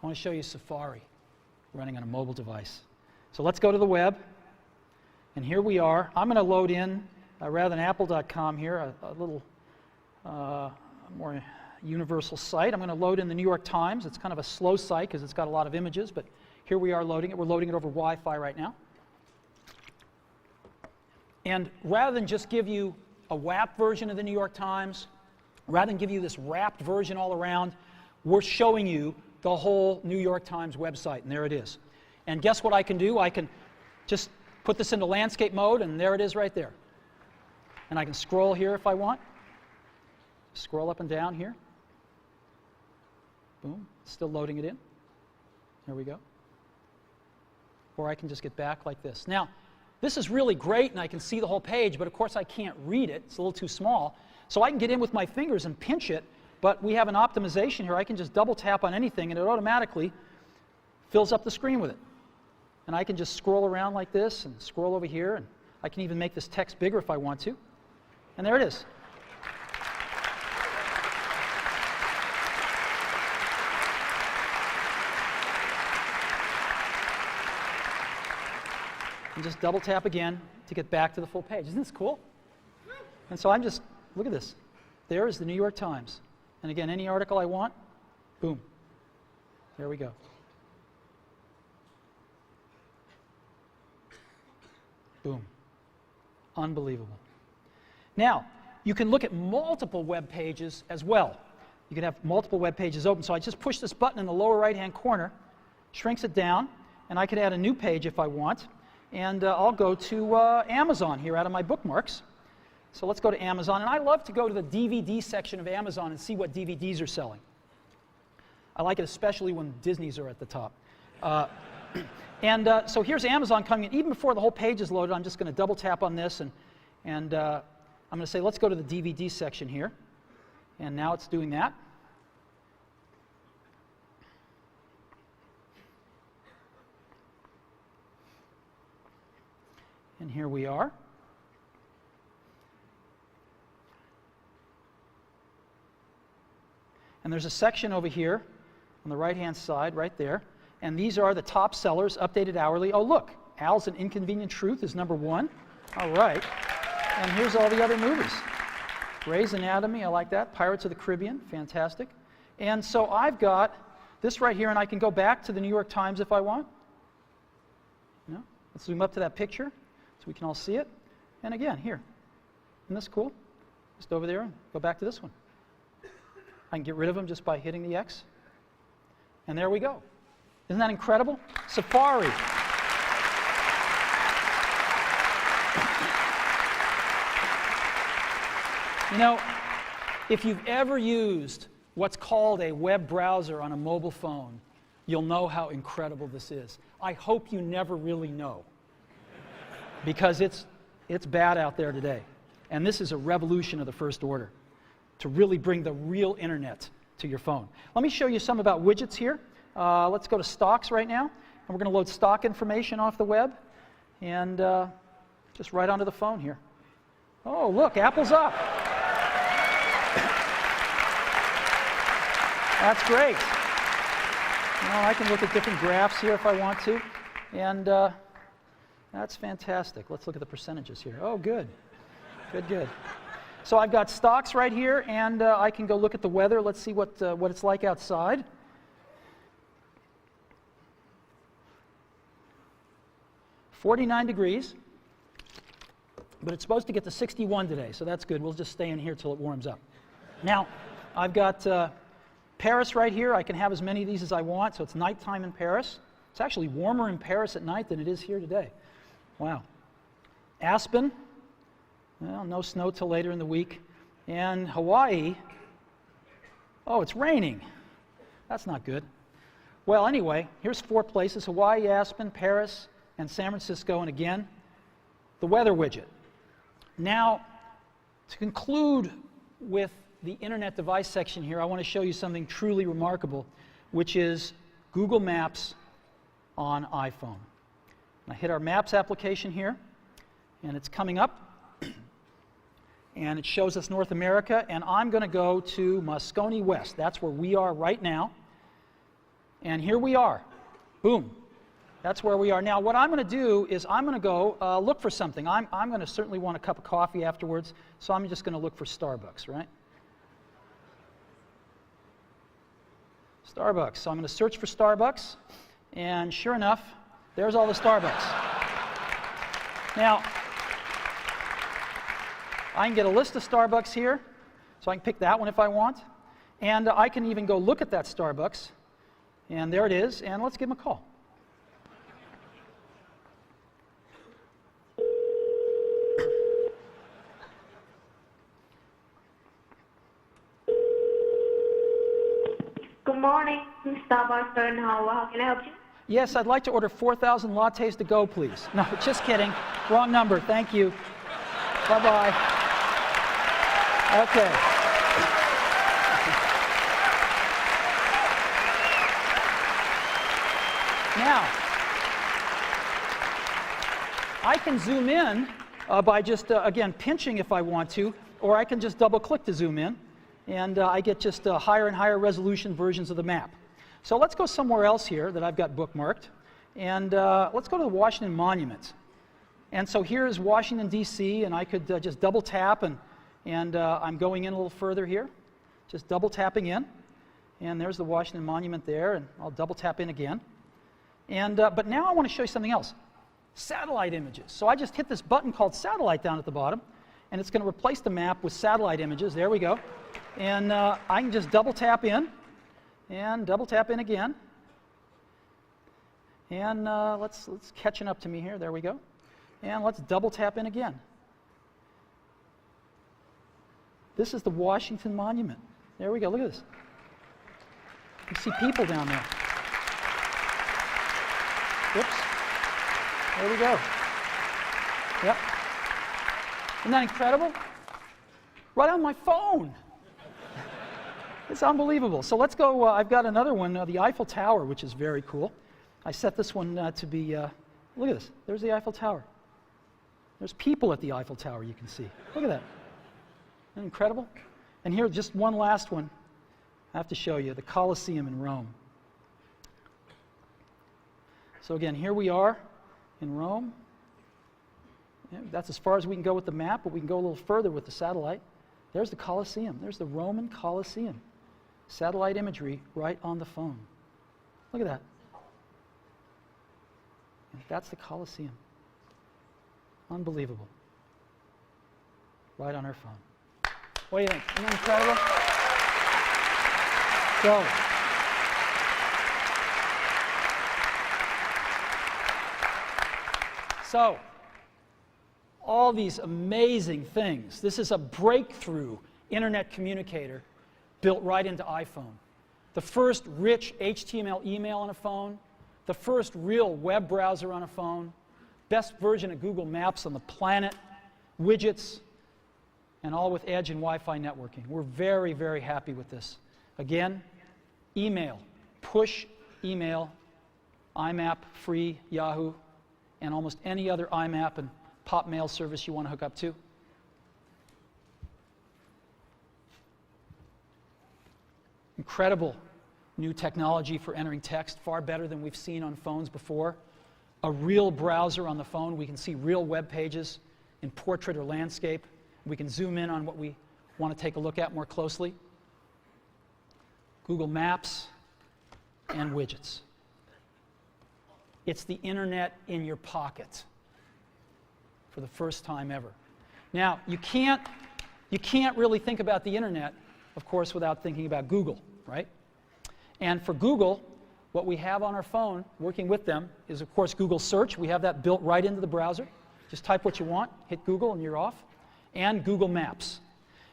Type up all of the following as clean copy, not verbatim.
I want to show you Safari running on a mobile device. So let's go to the web. And here we are. I'm going to load in, rather than apple.com here, a little more universal site. I'm going to load in the New York Times. It's kind of a slow site because it's got a lot of images, but here we are loading it. We're loading it over Wi-Fi right now. And rather than just give you a WAP version of the New York Times, rather than give you this wrapped version all around, we're showing you the whole New York Times website, and there it is. And guess what I can do? I can just put this into landscape mode, and there it is right there. And I can scroll here if I want. Scroll up and down here. Boom, still loading it in. There we go. Or I can just get back like this. Now, this is really great, and I can see the whole page, but of course I can't read it. It's a little too small. So I can get in with my fingers and pinch it, but we have an optimization here. I can just double tap on anything, and it automatically fills up the screen with it. And I can just scroll around like this and scroll over here, and I can even make this text bigger if I want to. And there it is. And just double tap again to get back to the full page. Isn't this cool? And so I'm just, look at this. There is the New York Times. And again, any article I want, boom. There we go. Boom. Unbelievable. Now, you can look at multiple web pages as well. You can have multiple web pages open. So I just push this button in the lower right-hand corner, shrinks it down, and I can add a new page if I want. And I'll go to Amazon here out of my bookmarks. So let's go to Amazon. And I love to go to the DVD section of Amazon and see what DVDs are selling. I like it especially when Disney's are at the top. So here's Amazon coming in. Even before the whole page is loaded, I'm just going to double tap on this. And I'm going to say, let's go to the DVD section here. And now it's doing that. And here we are. And there's a section over here on the right-hand side, right there. And these are the top sellers, updated hourly. Oh, look, Al's An Inconvenient Truth is #1. All right. And here's all the other movies. Grey's Anatomy, I like that. Pirates of the Caribbean, fantastic. And so I've got this right here, and I can go back to the New York Times if I want. No? Let's zoom up to that picture so we can all see it. And again, here. Isn't this cool? Just over there and go back to this one. I can get rid of them just by hitting the X. And there we go. Isn't that incredible? Safari. You know, if you've ever used what's called a web browser on a mobile phone, you'll know how incredible this is. I hope you never really know, because it's bad out there today. And this is a revolution of the first order, to really bring the real internet to your phone. Let me show you some about widgets here. Let's go to stocks right now. And we're going to load stock information off the web. And just right onto the phone here. Oh, look, Apple's up. That's great. Now I can look at different graphs here if I want to. And that's fantastic. Let's look at the percentages here. Oh, good. Good, good. So I've got stocks right here, and I can go look at the weather. Let's see what it's like outside. "49 degrees, but it's supposed to get to 61 today, so that's good. We'll just stay in here till it warms up. Now, I've got Paris right here. I can have as many of these as I want, so it's nighttime in Paris. It's actually warmer in Paris at night than it is here today. Wow. Aspen. Well, no snow till later in the week. And Hawaii, oh, it's raining. That's not good. Well, anyway, here's 4 places: Hawaii, Aspen, Paris, and San Francisco. And again, the weather widget. Now, to conclude with the internet device section here, I want to show you something truly remarkable, which is Google Maps on iPhone. I hit our Maps application here, and it's coming up. And it shows us North America, and I'm going to go to Moscone West. That's where we are right now. And here we are. Boom. That's where we are. Now, what I'm going to do is I'm going to go look for something. I'm going to certainly want a cup of coffee afterwards, so I'm just going to look for Starbucks, right? Starbucks. So I'm going to search for Starbucks, and sure enough, there's all the Starbucks. Now, I can get a list of Starbucks here, so I can pick that one if I want. And I can even go look at that Starbucks, and there it is, and let's give them a call. Good morning, Starbucks Hall. How can I help you? Yes, I'd like to order 4,000 lattes to go, please. No, just kidding. Wrong number. Thank you. Bye-bye. Okay. Now, I can zoom in by just, again, pinching if I want to, or I can just double-click to zoom in, and I get just higher and higher resolution versions of the map. So let's go somewhere else here that I've got bookmarked, and let's go to the Washington Monument. And so here is Washington, D.C., and I could just double tap, and I'm going in a little further here, just double tapping in, and there's the Washington Monument there, and I'll double tap in again. And but now I want to show you something else, satellite images. So I just hit this button called satellite down at the bottom, and it's going to replace the map with satellite images. There we go. And I can just double tap in, and double tap in again. And let's catching up to me here. There we go. And let's double tap in again. This is the Washington Monument. There we go. Look at this. You see people down there. Whoops. There we go. Yep. Isn't that incredible? Right on my phone. It's unbelievable. So let's go. I've got another one, the Eiffel Tower, which is very cool. I set this one to be, look at this. There's the Eiffel Tower. There's people at the Eiffel Tower, you can see. Look at that. Isn't that incredible? And here, just one last one. I have to show you, the Colosseum in Rome. So again, here we are in Rome. Yeah, that's as far as we can go with the map, but we can go a little further with the satellite. There's the Colosseum. There's the Roman Colosseum. Satellite imagery right on the phone. Look at that. That's the Colosseum. Unbelievable. Right on our phone. What do you think? Isn't that incredible? So, all these amazing things. This is a breakthrough internet communicator built right into iPhone. The first rich HTML email on a phone, the first real web browser on a phone, best version of Google Maps on the planet, widgets, and all with Edge and Wi-Fi networking. We're very, very happy with this. Again, email, push email, IMAP, free, Yahoo, and almost any other IMAP and pop mail service you want to hook up to. Incredible new technology for entering text, far better than we've seen on phones before. A real browser on the phone. We can see real web pages in portrait or landscape. We can zoom in on what we want to take a look at more closely. Google Maps and widgets. It's the internet in your pocket for the first time ever. Now, you can't really think about the internet, of course, without thinking about Google, right? And for Google, what we have on our phone, working with them, is, of course, Google Search. We have that built right into the browser. Just type what you want, hit Google, and you're off. And Google Maps.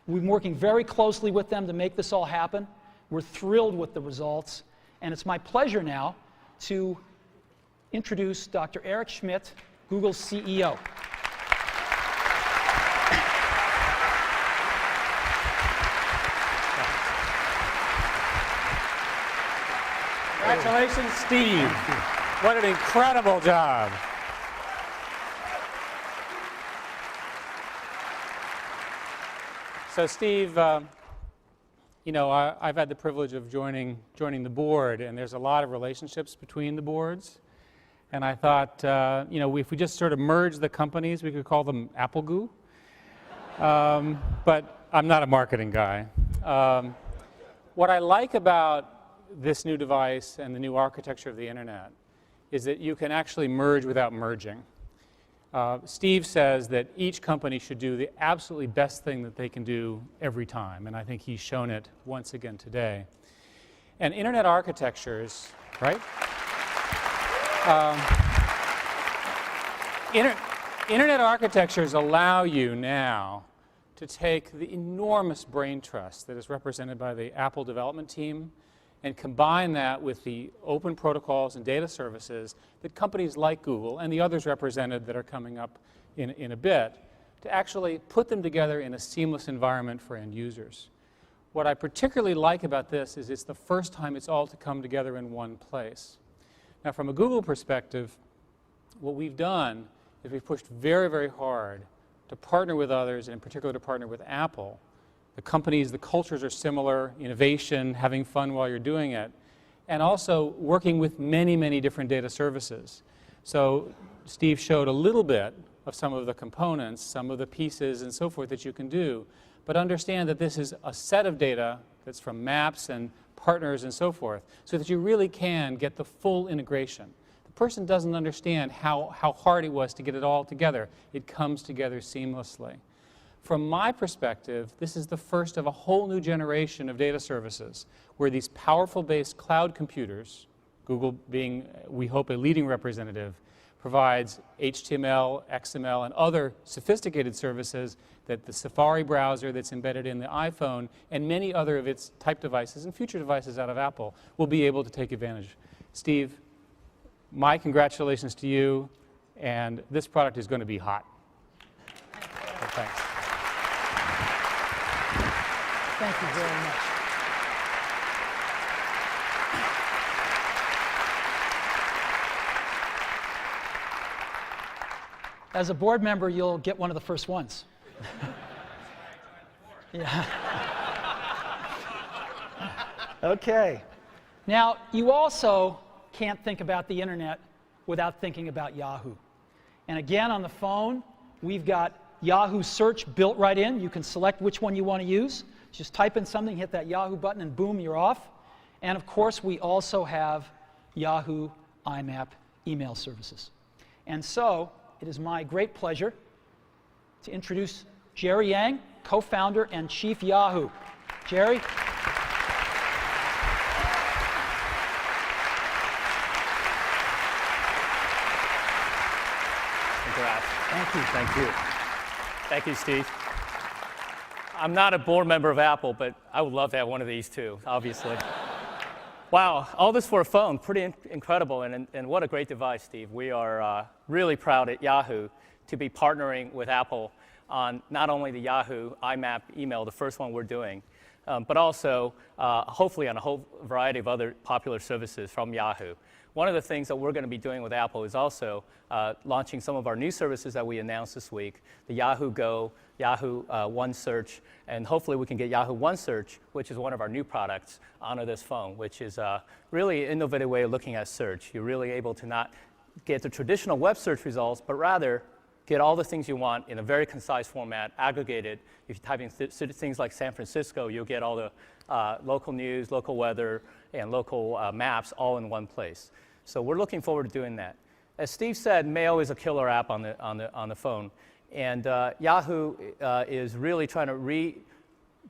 We've been working very closely with them to make this all happen. We're thrilled with the results. And it's my pleasure now to introduce Dr. Eric Schmidt, Google's CEO. Congratulations, Steve. What an incredible job. So, Steve, You know, I've had the privilege of joining the board, and there's a lot of relationships between the boards. And I thought, you know, if we just sort of merge the companies, we could call them Apple Goo. But I'm not a marketing guy. What I like about this new device and the new architecture of the internet is that you can actually merge without merging. Steve says that each company should do the absolutely best thing that they can do every time, and I think he's shown it once again today. And internet architectures, right? Internet architectures allow you now to take the enormous brain trust that is represented by the Apple development team and combine that with the open protocols and data services that companies like Google and the others represented that are coming up in a bit to actually put them together in a seamless environment for end users. What I particularly like about this is it's the first time it's all to come together in one place. Now, from a Google perspective, what we've done is we've pushed very, very hard to partner with others, and in particular to partner with Apple. The companies, the cultures are similar, innovation, having fun while you're doing it, and also working with many, many different data services. So Steve showed a little bit of some of the components, some of the pieces and so forth that you can do, but understand that this is a set of data that's from maps and partners and so forth, so that you really can get the full integration. The person doesn't understand how hard it was to get it all together. It comes together seamlessly. From my perspective, this is the first of a whole new generation of data services where these powerful-based cloud computers, Google being, we hope, a leading representative, provides HTML, XML, and other sophisticated services that the Safari browser that's embedded in the iPhone and many other of its type devices and future devices out of Apple will be able to take advantage. Steve, my congratulations to you, and this product is going to be hot. So thanks. Thank you very much. As a board member, you'll get one of the first ones. Yeah. Okay. Now, you also can't think about the internet without thinking about Yahoo. And again, on the phone, we've got Yahoo Search built right in. You can select which one you want to use. Just type in something, hit that Yahoo button, and boom, you're off. And of course, we also have Yahoo IMAP email services. And so, it is my great pleasure to introduce Jerry Yang, co-founder and chief Yahoo. Jerry? Congrats. Thank you. Thank you. Thank you, Steve. I'm not a board member of Apple, but I would love to have one of these too, obviously. Wow, all this for a phone, pretty incredible, and what a great device, Steve. We are really proud at Yahoo to be partnering with Apple on not only the Yahoo IMAP email, the first one we're doing, but also hopefully on a whole variety of other popular services from Yahoo. One of the things that we're going to be doing with Apple is also launching some of our new services that we announced this week, the Yahoo Go, Yahoo One Search, and hopefully we can get Yahoo One Search, which is one of our new products, onto this phone, which is really an innovative way of looking at search. You're really able to not get the traditional web search results, but rather get all the things you want in a very concise format, aggregated. If you type in things like San Francisco, you'll get all the local news, local weather, and local maps all in one place. So we're looking forward to doing that. As Steve said, Mail is a killer app on the phone. And Yahoo is really trying to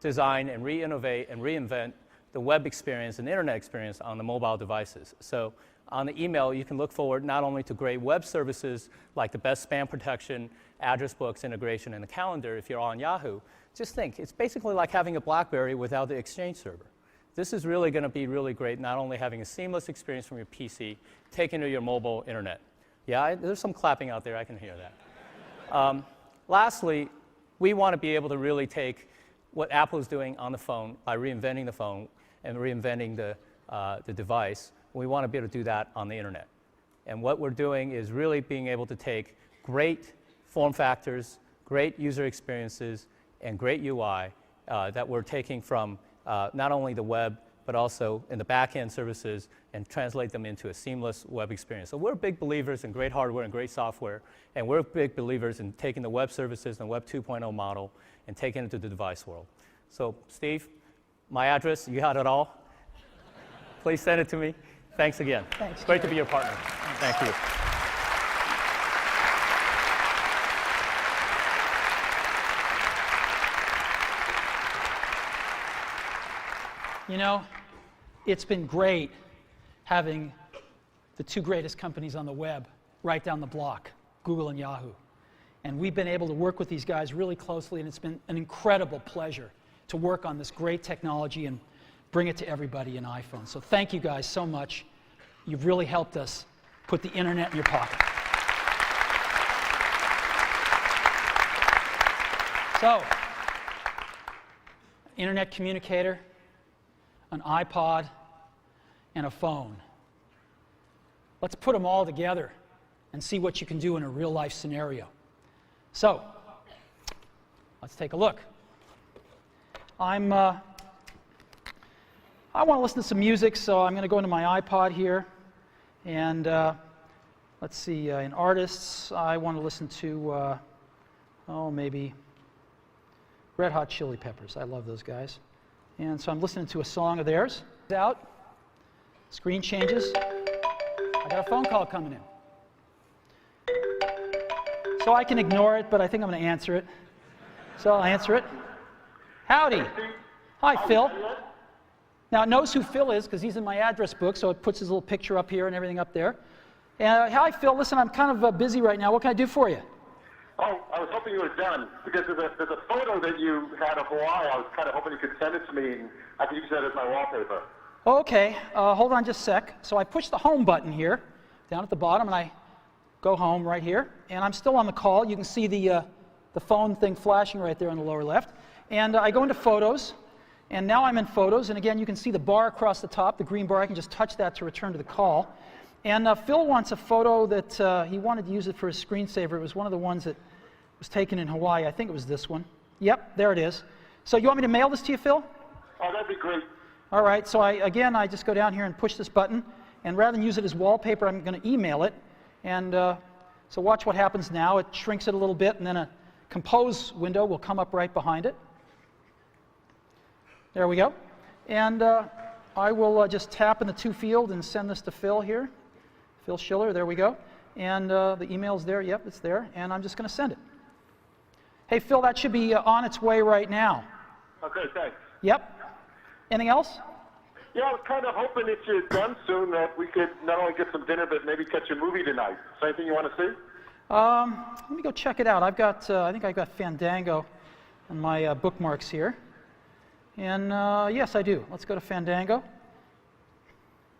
redesign and re-innovate and reinvent the web experience and internet experience on the mobile devices. So on the email, you can look forward not only to great web services like the best spam protection, address books integration, and the calendar if you're on Yahoo. Just think, it's basically like having a BlackBerry without the Exchange server. This is really going to be really great, not only having a seamless experience from your PC, taken to your mobile internet. Yeah, there's some clapping out there, I can hear that. Lastly, we want to be able to really take what Apple is doing on the phone by reinventing the phone and reinventing the device. We want to be able to do that on the internet. And what we're doing is really being able to take great form factors, great user experiences, and great UI that we're taking from not only the web, but also in the back-end services and translate them into a seamless web experience. So we're big believers in great hardware and great software, and we're big believers in taking the web services and Web 2.0 model and taking it to the device world. So Steve, my address, you got it all. Please send it to me. Thanks again. Thanks, Great to Jerry. be your partner. Thank you. You know, it's been great having the two greatest companies on the web right down the block, Google and Yahoo. And we've been able to work with these guys really closely, and it's been an incredible pleasure to work on this great technology and bring it to everybody in iPhone. So thank you guys so much. You've really helped us put the internet in your pocket. So, internet communicator, an iPod, and a phone. Let's put them all together and see what you can do in a real-life scenario. So, let's take a look. I want to listen to some music, so I'm going to go into my iPod here, and let's see, in artists, I want to listen to, maybe Red Hot Chili Peppers. I love those guys. And so I'm listening to a song of theirs. Out, screen changes. I got a phone call coming in. So I can ignore it, but I think I'm going to answer it. So I'll answer it. Howdy. Hi, Phil. Now, it knows who Phil is because he's in my address book, so it puts his little picture up here and everything up there. Hi, Phil. Listen, I'm kind of busy right now. What can I do for you? Oh, I was hoping you were done, because there's a photo that you had of Hawaii. I was kind of hoping you could send it to me, and I could use that as my wallpaper. Okay, hold on just a sec. So I push the home button here, down at the bottom, and I go home right here. And I'm still on the call. You can see the phone thing flashing right there on the lower left. And I go into Photos, and now I'm in Photos. And again, you can see the bar across the top, the green bar. I can just touch that to return to the call. And Phil wants a photo that he wanted to use it for his screensaver. It was one of the ones that was taken in Hawaii. I think it was this one. Yep, there it is. So you want me to mail this to you, Phil? Oh, that'd be great. All right, so I just go down here and push this button, and rather than use it as wallpaper, I'm going to email it. And so watch what happens now. It shrinks it a little bit, and then a compose window will come up right behind it. There we go. And I will just tap in the to field and send this to Phil here. Phil Schiller, there we go. And the email's there. Yep, it's there. And I'm just going to send it. Hey, Phil, that should be on its way right now. Okay, thanks. Yep. Anything else? Yeah, I was kind of hoping if you're done soon that we could not only get some dinner, but maybe catch a movie tonight. Is there anything you want to see? Let me go check it out. I've got, I think I've got Fandango on my bookmarks here. And yes, I do. Let's go to Fandango.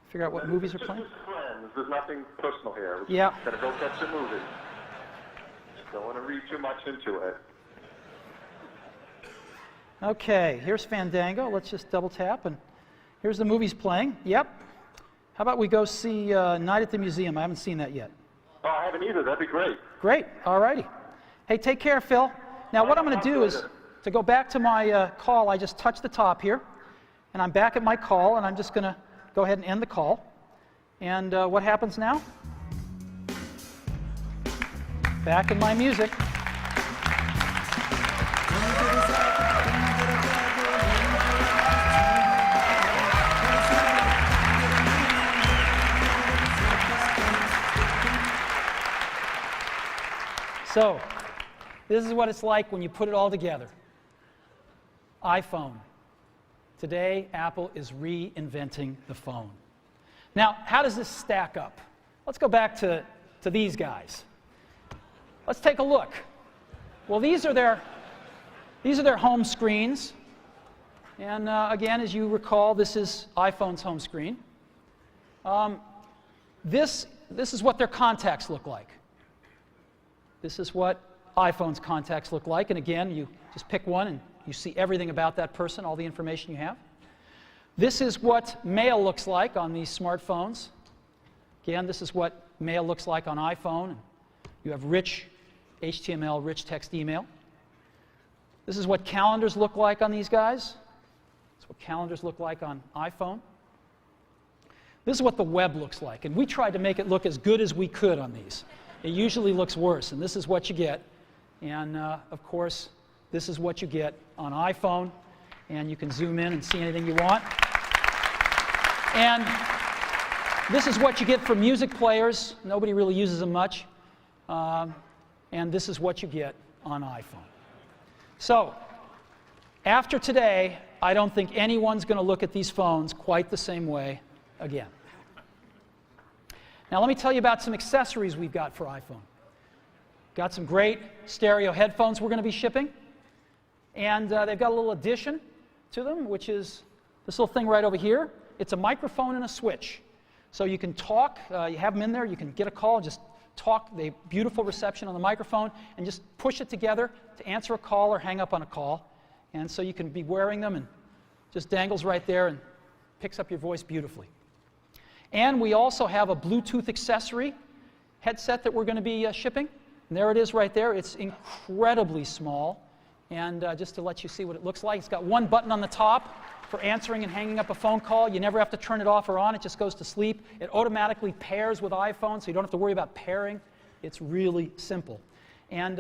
Figure out what movies are playing. Just friends. There's nothing personal here. We're Yeah. Gonna go catch a movie. Don't want to read too much into it. Okay, here's Fandango. Let's just double tap, and here's the movies playing. Yep. How about we go see Night at the Museum? I haven't seen that yet. Oh, I haven't either. That'd be great. Great. All righty. Hey, take care, Phil. Now, what I'm going to do is, to go back to my call, I just touch the top here, and I'm back at my call, and I'm just going to go ahead and end the call. And what happens now? Back in my music. So, this is what it's like when you put it all together. iPhone. Today, Apple is reinventing the phone. Now, how does this stack up? Let's go back to these guys. Let's take a look. Well, these are their home screens. And again, as you recall, this is iPhone's home screen. This is what their contacts look like. This is what iPhone's contacts look like. And again, you just pick one and you see everything about that person, all the information you have. This is what mail looks like on these smartphones. Again, this is what mail looks like on iPhone. You have rich HTML, rich text email. This is what calendars look like on these guys. That's what calendars look like on iPhone. This is what the web looks like, and we tried to make it look as good as we could on these. It usually looks worse, and this is what you get. And of course, this is what you get on iPhone, and you can zoom in and see anything you want. And this is what you get for music players. Nobody really uses them much. And this is what you get on iPhone. So, after today, I don't think anyone's going to look at these phones quite the same way again. Now let me tell you about some accessories we've got for iPhone. Got some great stereo headphones we're going to be shipping. And they've got a little addition to them, which is this little thing right over here. It's a microphone and a switch. So you can talk, you have them in there, you can get a call, just talk, they have beautiful reception on the microphone, and just push it together to answer a call or hang up on a call. And so you can be wearing them and just dangles right there and picks up your voice beautifully. And we also have a Bluetooth accessory headset that we're going to be shipping. And there it is right there. It's incredibly small. And just to let you see what it looks like, it's got one button on the top for answering and hanging up a phone call. You never have to turn it off or on. It just goes to sleep. It automatically pairs with iPhone, so you don't have to worry about pairing. It's really simple. And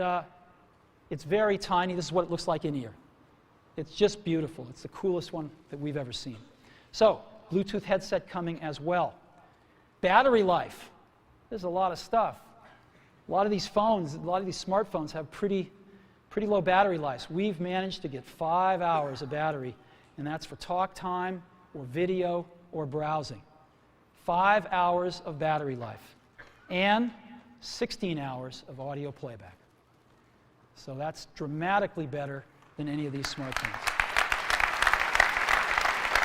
it's very tiny. This is what it looks like in ear. It's just beautiful. It's the coolest one that we've ever seen. So, Bluetooth headset coming as well. Battery life. There's a lot of stuff. A lot of these phones, a lot of these smartphones have pretty low battery lives. We've managed to get 5 hours of battery, and that's for talk time or video or browsing. 5 hours of battery life and 16 hours of audio playback. So that's dramatically better than any of these smartphones.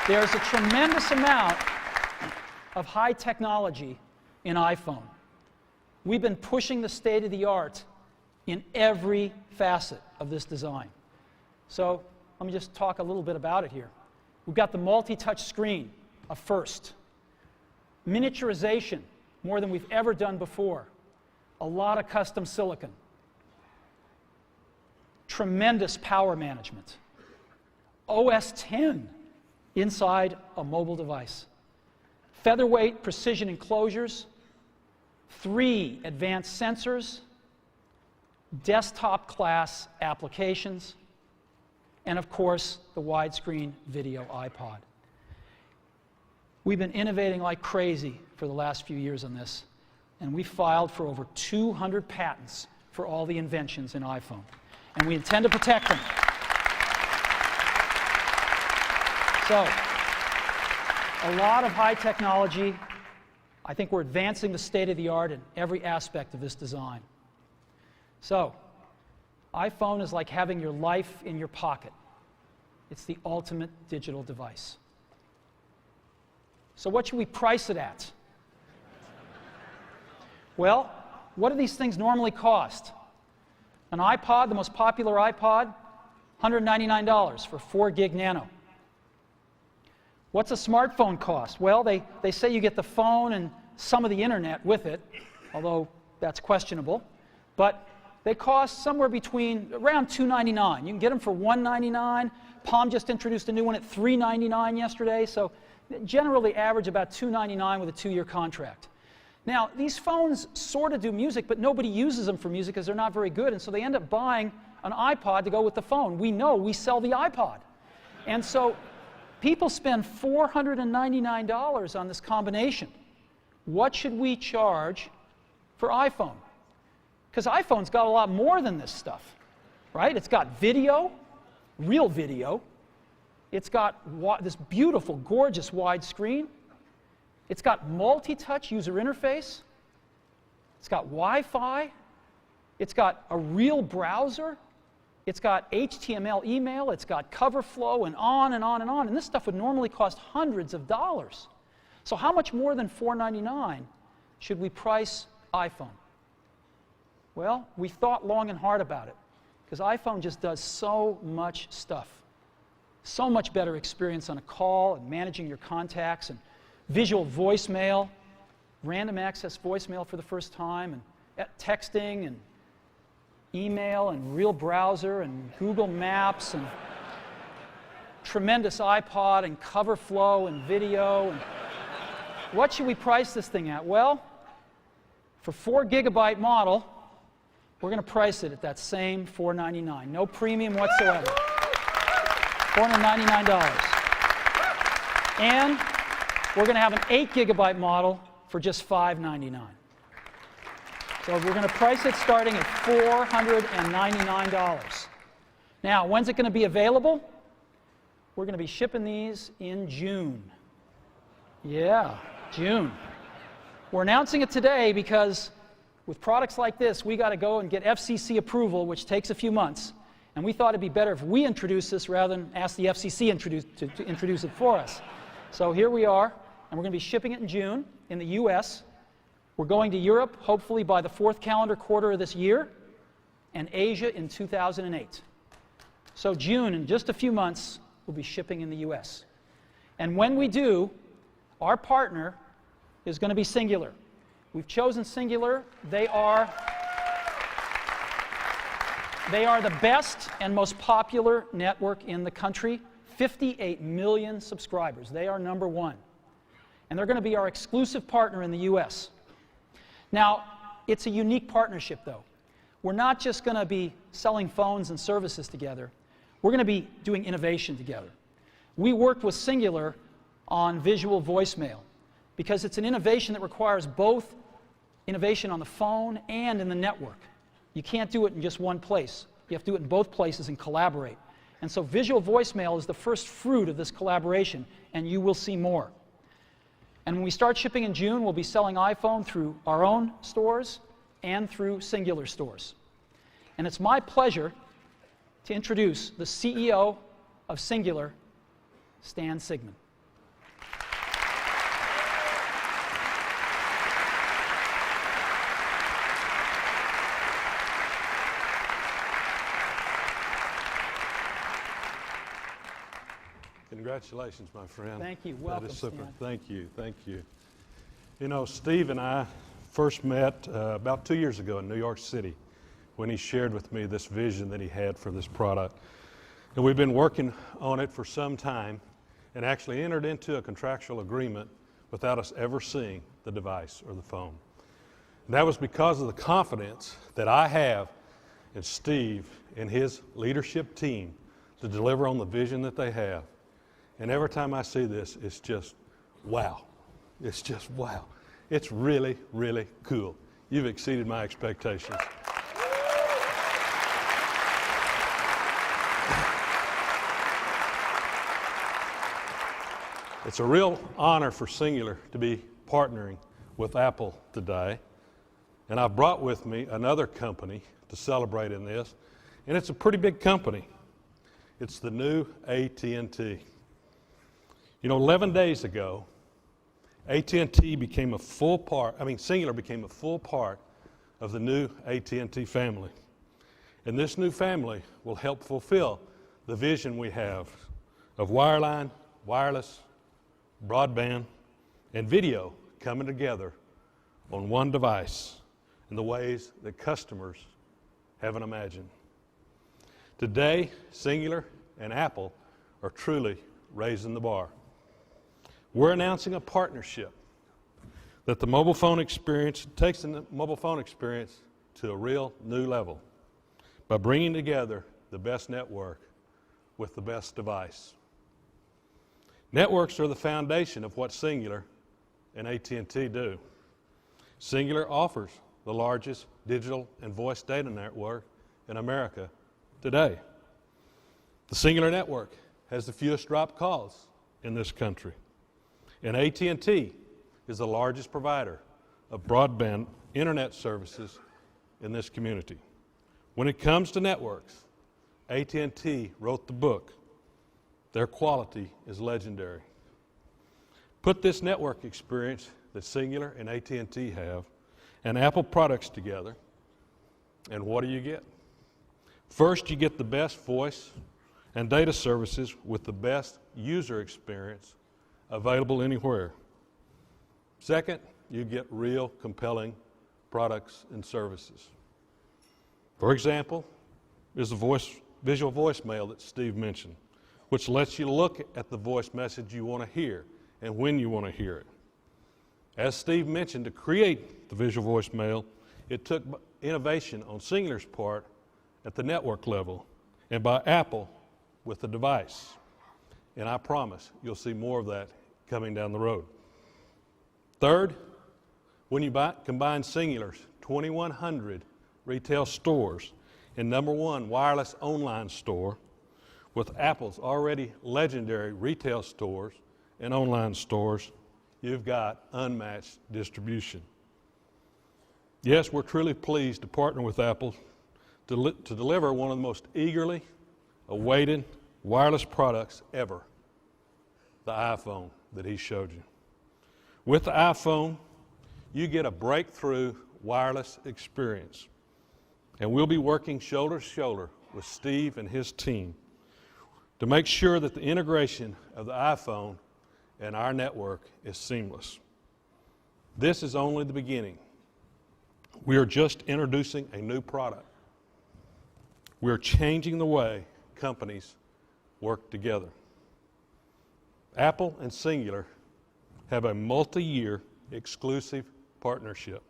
There's a tremendous amount of high technology in iPhone. We've been pushing the state of the art in every facet of this design. So let me just talk a little bit about it here. We've got the multi-touch screen, a first. Miniaturization, more than we've ever done before. A lot of custom silicon. Tremendous power management. OS X inside a mobile device. Featherweight precision enclosures. 3 advanced sensors. Desktop class applications. And of course, the widescreen video iPod. We've been innovating like crazy for the last few years on this, and we filed for over 200 patents for all the inventions in iPhone. And we intend to protect them. So, a lot of high technology. I think we're advancing the state of the art in every aspect of this design. So, iPhone is like having your life in your pocket. It's the ultimate digital device. So what should we price it at? Well, what do these things normally cost? An iPod, the most popular iPod, $199 for 4 gig nano. What's a smartphone cost? Well, they say you get the phone and some of the internet with it, although that's questionable. But they cost somewhere between around $299. You can get them for $199. Palm just introduced a new one at $399 yesterday, so generally average about $299 with a 2-year contract. Now, these phones sort of do music, but nobody uses them for music because they're not very good, and so they end up buying an iPod to go with the phone. We know we sell the iPod. And so people spend $499 on this combination. What should we charge for iPhone? Because iPhone's got a lot more than this stuff, right? It's got video, real video. It's got this beautiful, gorgeous wide screen. It's got multi-touch user interface. It's got Wi-Fi. It's got a real browser. It's got HTML email. It's got cover flow and on and on and on. And this stuff would normally cost hundreds of dollars. So how much more than $499 should we price iPhone? Well, we thought long and hard about it, because iPhone just does so much stuff. So much better experience on a call and managing your contacts and visual voicemail, random access voicemail for the first time, and texting and email and real browser and Google Maps and tremendous iPod and cover flow and video. And what should we price this thing at? Well, for 4 gigabyte model, we're going to price it at that same $499. No premium whatsoever. $499. And we're going to have an 8 gigabyte model for just $599. So we're going to price it starting at $499. Now, when's it going to be available? We're going to be shipping these in June. Yeah, June. We're announcing it today because with products like this, we got to go and get FCC approval, which takes a few months. And we thought it'd be better if we introduce this rather than ask the FCC to introduce it for us. So here we are, and we're going to be shipping it in June in the US. We're going to Europe, hopefully by the 4th calendar quarter of this year, and Asia in 2008. So June, in just a few months, we'll be shipping in the US. And when we do, our partner is going to be Singular. We've chosen Singular. They are the best and most popular network in the country. 58 million subscribers. They are number one. And they're going to be our exclusive partner in the US. Now, it's a unique partnership, though. We're not just going to be selling phones and services together. We're going to be doing innovation together. We worked with Singular on visual voicemail because it's an innovation that requires both innovation on the phone and in the network. You can't do it in just one place. You have to do it in both places and collaborate. And so visual voicemail is the first fruit of this collaboration, and you will see more. And when we start shipping in June, we'll be selling iPhone through our own stores and through Singular stores. And it's my pleasure to introduce the CEO of Singular, Stan Sigman. Congratulations, my friend. Thank you. Welcome, that is super. Stan. Thank you. Thank you. You know, Steve and I first met about 2 years ago in New York City when he shared with me this vision that he had for this product. And we've been working on it for some time and actually entered into a contractual agreement without us ever seeing the device or the phone. And that was because of the confidence that I have in Steve and his leadership team to deliver on the vision that they have. And every time I see this, it's just wow. It's just wow. It's really, really cool. You've exceeded my expectations. It's a real honor for Singular to be partnering with Apple today. And I brought with me another company to celebrate in this. And it's a pretty big company. It's the new AT&T. You know, 11 days ago, AT&T became a full part, Singular became a full part of the new AT&T family. And this new family will help fulfill the vision we have of wireline, wireless, broadband, and video coming together on one device in the ways that customers haven't imagined. Today, Singular and Apple are truly raising the bar. We're announcing a partnership that the mobile phone experience takes the mobile phone experience to a real new level by bringing together the best network with the best device. Networks are the foundation of what Singular and AT&T do. Singular offers the largest digital and voice data network in America today. The Singular network has the fewest dropped calls in this country. And AT&T is the largest provider of broadband internet services in this community. When it comes to networks, AT&T wrote the book. Their quality is legendary. Put this network experience that Singular and AT&T have and Apple products together, and what do you get? First, you get the best voice and data services with the best user experience available anywhere. Second, you get real compelling products and services. For example, is the visual voicemail that Steve mentioned, which lets you look at the voice message you want to hear and when you want to hear it. As Steve mentioned, to create the visual voicemail, it took innovation on Singular's part at the network level and by Apple with the device. And I promise you'll see more of that coming down the road. Third, when you combine Singular's 2,100 retail stores and #1 wireless online store with Apple's already legendary retail stores and online stores, you've got unmatched distribution. Yes, we're truly pleased to partner with Apple to deliver one of the most eagerly awaited wireless products ever, the iPhone that he showed you. With the iPhone, you get a breakthrough wireless experience, and we'll be working shoulder to shoulder with Steve and his team to make sure that the integration of the iPhone and our network is seamless. This is only the beginning. We are just introducing a new product. We're changing the way companies work together. Apple and Singular have a multi-year exclusive partnership.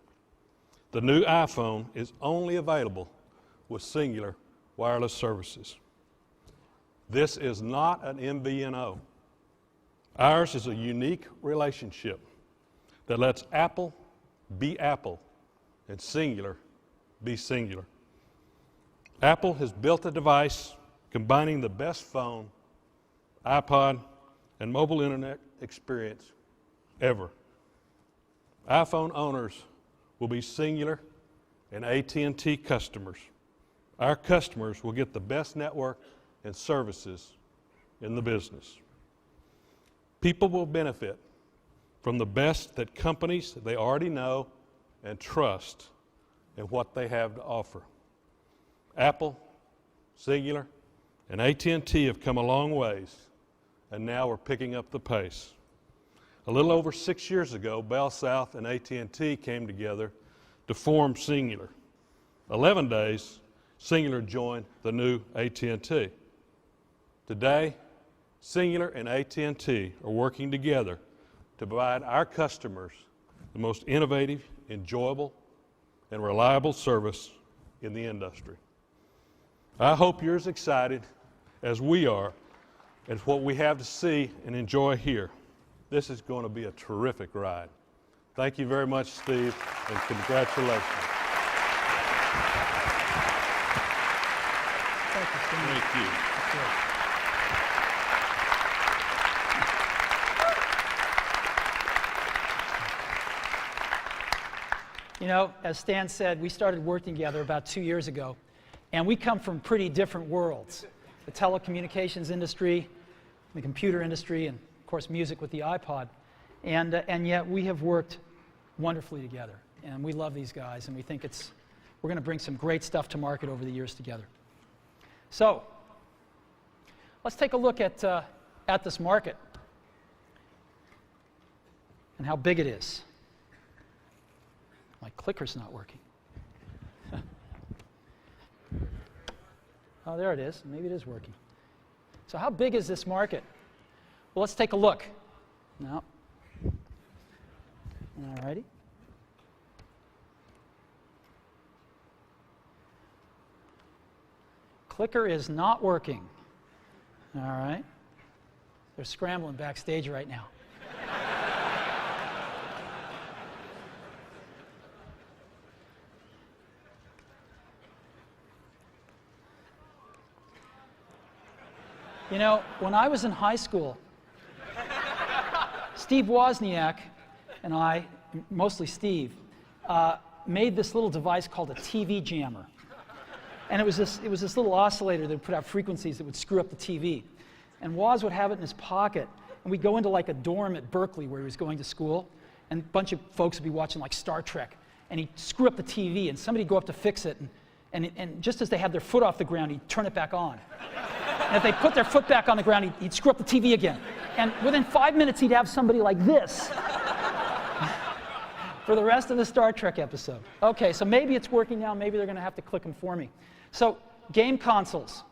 The new iPhone is only available with Singular wireless services. This is not an MVNO. Ours is a unique relationship that lets Apple be Apple and Singular be Singular. Apple has built a device combining the best phone, iPod, and mobile internet experience ever. iPhone owners will be Singular and AT&T customers. Our customers will get the best network and services in the business. People will benefit from the best that companies they already know and trust in what they have to offer. Apple, Singular, and AT&T have come a long ways, and now we're picking up the pace. A little over 6 years ago, Bell South and AT&T came together to form Singular. 11 days, Singular joined the new AT&T. Today, Singular and AT&T are working together to provide our customers the most innovative, enjoyable, and reliable service in the industry. I hope you're as excited as we are at what we have to see and enjoy here. This is going to be a terrific ride. Thank you very much, Steve, and congratulations. Thank you, Steve. Thank you. That's good. You know, as Stan said, we started working together about 2 years ago, and we come from pretty different worlds. The telecommunications industry, the computer industry, and of course music with the iPod. And yet we have worked wonderfully together. And we love these guys, and we think we're going to bring some great stuff to market over the years together. So, let's take a look at this market and how big it is. My clicker's not working. Oh, there it is. Maybe it is working. So how big is this market? Well, let's take a look. Now, all righty. Clicker is not working. All right. They're scrambling backstage right now. You know, when I was in high school, Steve Wozniak and I, mostly Steve, made this little device called a TV jammer. And it was this little oscillator that would put out frequencies that would screw up the TV. And Woz would have it in his pocket, and we'd go into like a dorm at Berkeley where he was going to school, and a bunch of folks would be watching like Star Trek, and he'd screw up the TV, and somebody'd go up to fix it, and just as they had their foot off the ground, he'd turn it back on. And if they put their foot back on the ground, he'd screw up the TV again. And within 5 minutes, he'd have somebody like this for the rest of the Star Trek episode. Okay, so maybe it's working now. Maybe they're going to have to click them for me. So game consoles.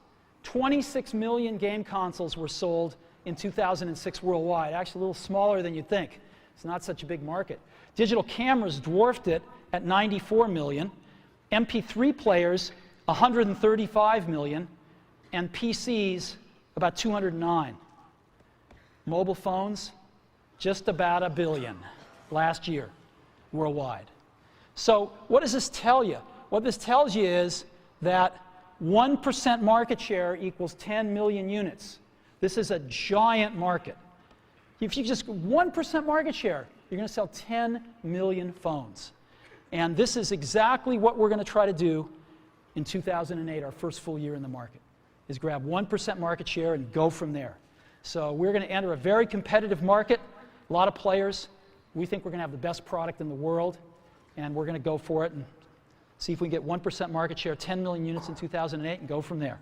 26 million game consoles were sold in 2006 worldwide, actually a little smaller than you'd think. It's not such a big market. Digital cameras dwarfed it at 94 million, MP3 players 135 million, and PCs about 209. Mobile phones, just about 1 billion last year worldwide. So what does this tell you? What this tells you is that 1% market share equals 10 million units. This is a giant market. If you just 1% market share, you're going to sell 10 million phones. And this is exactly what we're going to try to do in 2008, our first full year in the market, is grab 1% market share and go from there. So we're going to enter a very competitive market, a lot of players. We think we're going to have the best product in the world, and we're going to go for it and see if we can get 1% market share, 10 million units in 2008, and go from there.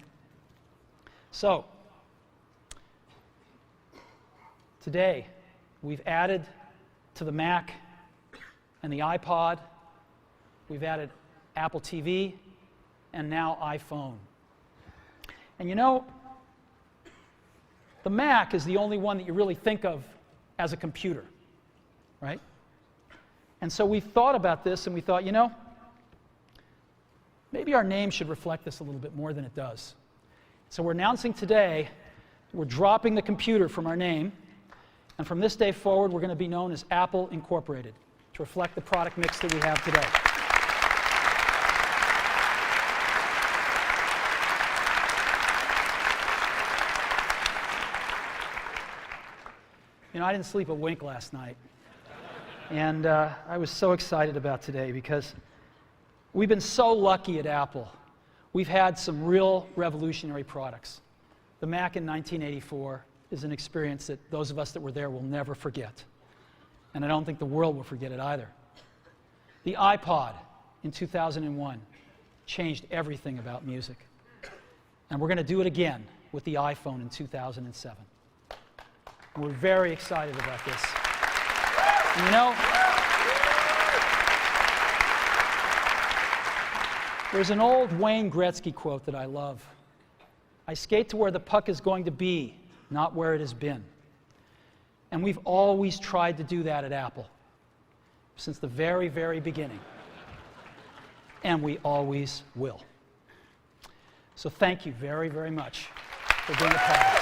So today, we've added to the Mac and the iPod, we've added Apple TV, and now iPhone. And you know, the Mac is the only one that you really think of as a computer, right? And so we thought about this and we thought, you know, maybe our name should reflect this a little bit more than it does. So we're announcing today, we're dropping the computer from our name, and from this day forward, we're going to be known as Apple Incorporated to reflect the product mix that we have today. You know, I didn't sleep a wink last night. And I was so excited about today because we've been so lucky at Apple. We've had some real revolutionary products. The Mac in 1984 is an experience that those of us that were there will never forget. And I don't think the world will forget it either. The iPod in 2001 changed everything about music. And we're going to do it again with the iPhone in 2007. And we're very excited about this. And you know, there's an old Wayne Gretzky quote that I love. I skate to where the puck is going to be, not where it has been. And we've always tried to do that at Apple, since the very, very beginning. And we always will. So thank you very, very much for being a part of it.